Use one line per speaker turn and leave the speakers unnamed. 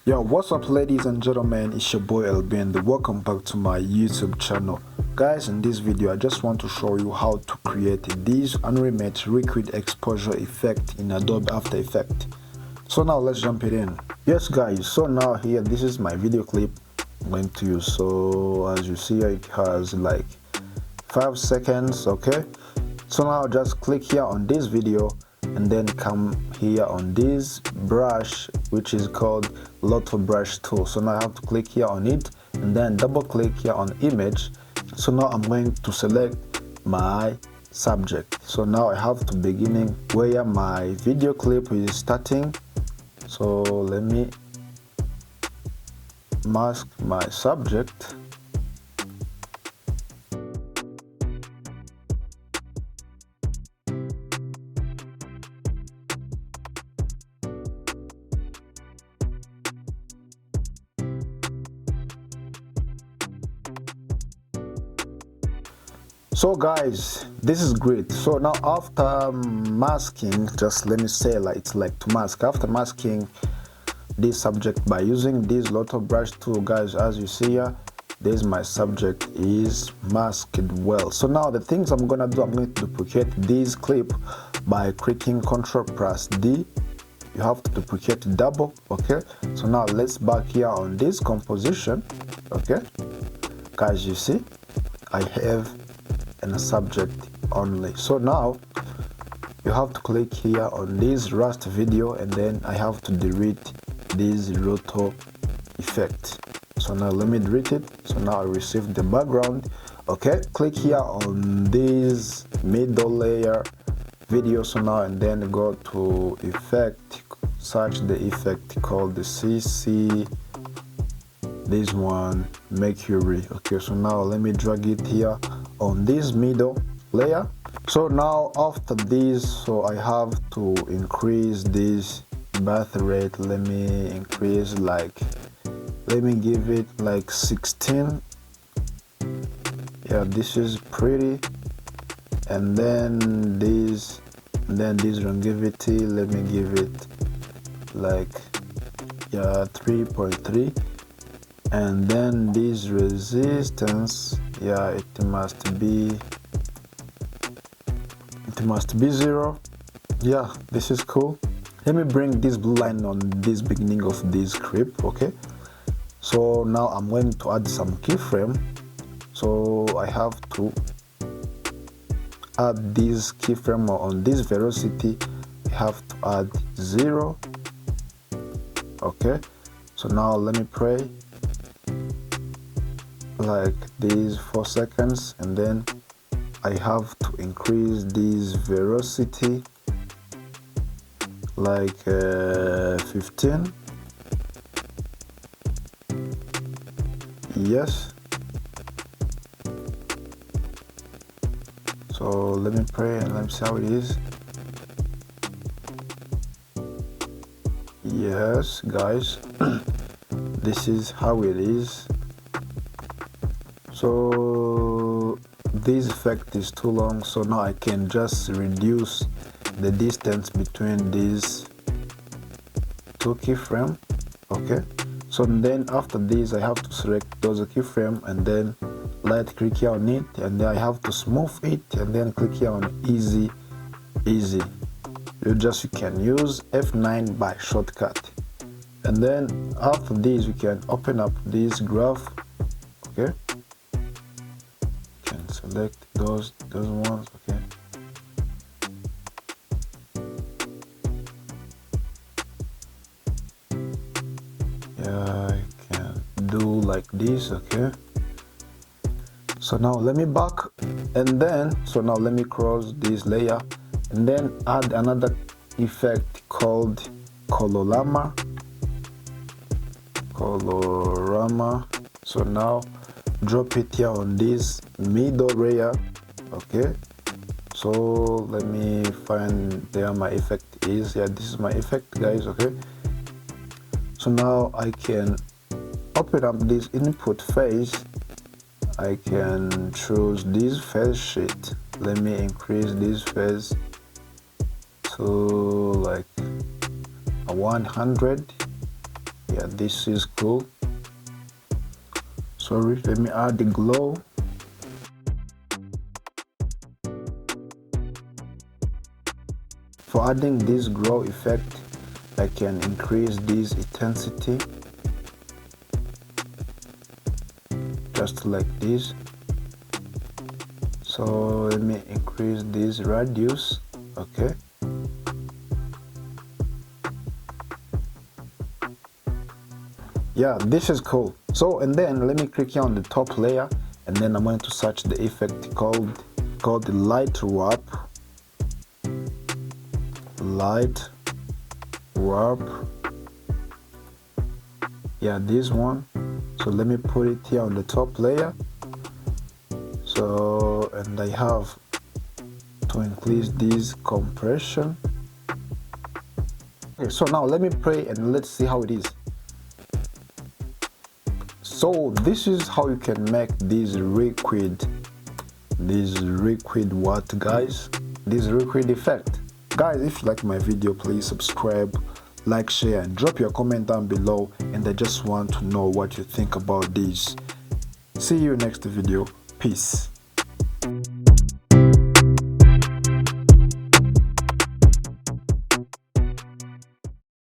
Yo, what's up ladies and gentlemen, it's your boy LB and welcome back to my YouTube channel. Guys, in this video I just want to show you how to create this animate liquid exposure effect in Adobe After Effects. So now let's jump it in. Yes guys, so now here this is my video clip I'm going to use. So as you see it has like 5 seconds, okay? So now just click here on this video and then come here on this brush which is called Lotto brush tool. So now I have to click here on it and then double click here on image. So now I'm going to select my subject. So now I have to beginning where my video clip is starting. So let me mask my subject. So guys, this is great. So now after masking, just let me say like it's like to mask. After masking this subject by using this Lotto brush tool, guys, as you see here, this my subject is masked well. So now the things I'm gonna do, I'm going to duplicate this clip by clicking Ctrl+D. You have to duplicate double, okay? So now let's back here on this composition, okay? Guys, you see, I have and a subject only. So now you have to click here on this rust video and then I have to delete this roto effect. So now let me delete it. So now I receive the background. Okay, click here on this middle layer video. So now and then go to effect, search the effect called the CC, this one, Mercury. Okay, so now let me drag it here on this middle layer. So now after this, so I have to increase this birth rate. Let me increase like, let me give it like 16. Yeah, this is pretty. And then this longevity, let me give it like, yeah, 3.3. and then this resistance, yeah, it must be 0. Yeah, this is cool. Let me bring this blue line on this beginning of this script, okay? So now I'm going to add some keyframe. So I have to add this keyframe on this velocity. I have to add 0. Okay, so now let me play like these 4 seconds and then I have to increase this velocity like 15. Yes, so let me play and let me see how it is. Yes guys, this is how it is. So this effect is too long, so now I can just reduce the distance between these two keyframes. Okay, so then after this I have to select those keyframes and then right click here on it and then I have to smooth it and then click here on easy. You can use F9 by shortcut, and then after this you can open up this graph. Okay, select those ones. Okay, yeah, I can do like this. Okay, so now let me back and then so now let me cross this layer and then add another effect called colorama. So now drop it here on this middle layer. Okay, so let me find there my effect is. Yeah, this is my effect guys. Okay, so now I can open up this input phase. I can choose this phase sheet. Let me increase this phase to like 100. Yeah, this is cool. Sorry, let me add the glow. For adding this glow effect, I can increase this intensity just like this. So let me increase this radius. Okay, yeah, this is cool. So, and then let me click here on the top layer, and then I'm going to search the effect called the light warp. Light warp. Yeah, this one. So let me put it here on the top layer. So, and I have to increase this compression. Okay, so now let me play and let's see how it is. So this is how you can make this liquid what, guys? This liquid effect. Guys, if you like my video, please subscribe, like, share, and drop your comment down below. And I just want to know what you think about this. See you next video. Peace.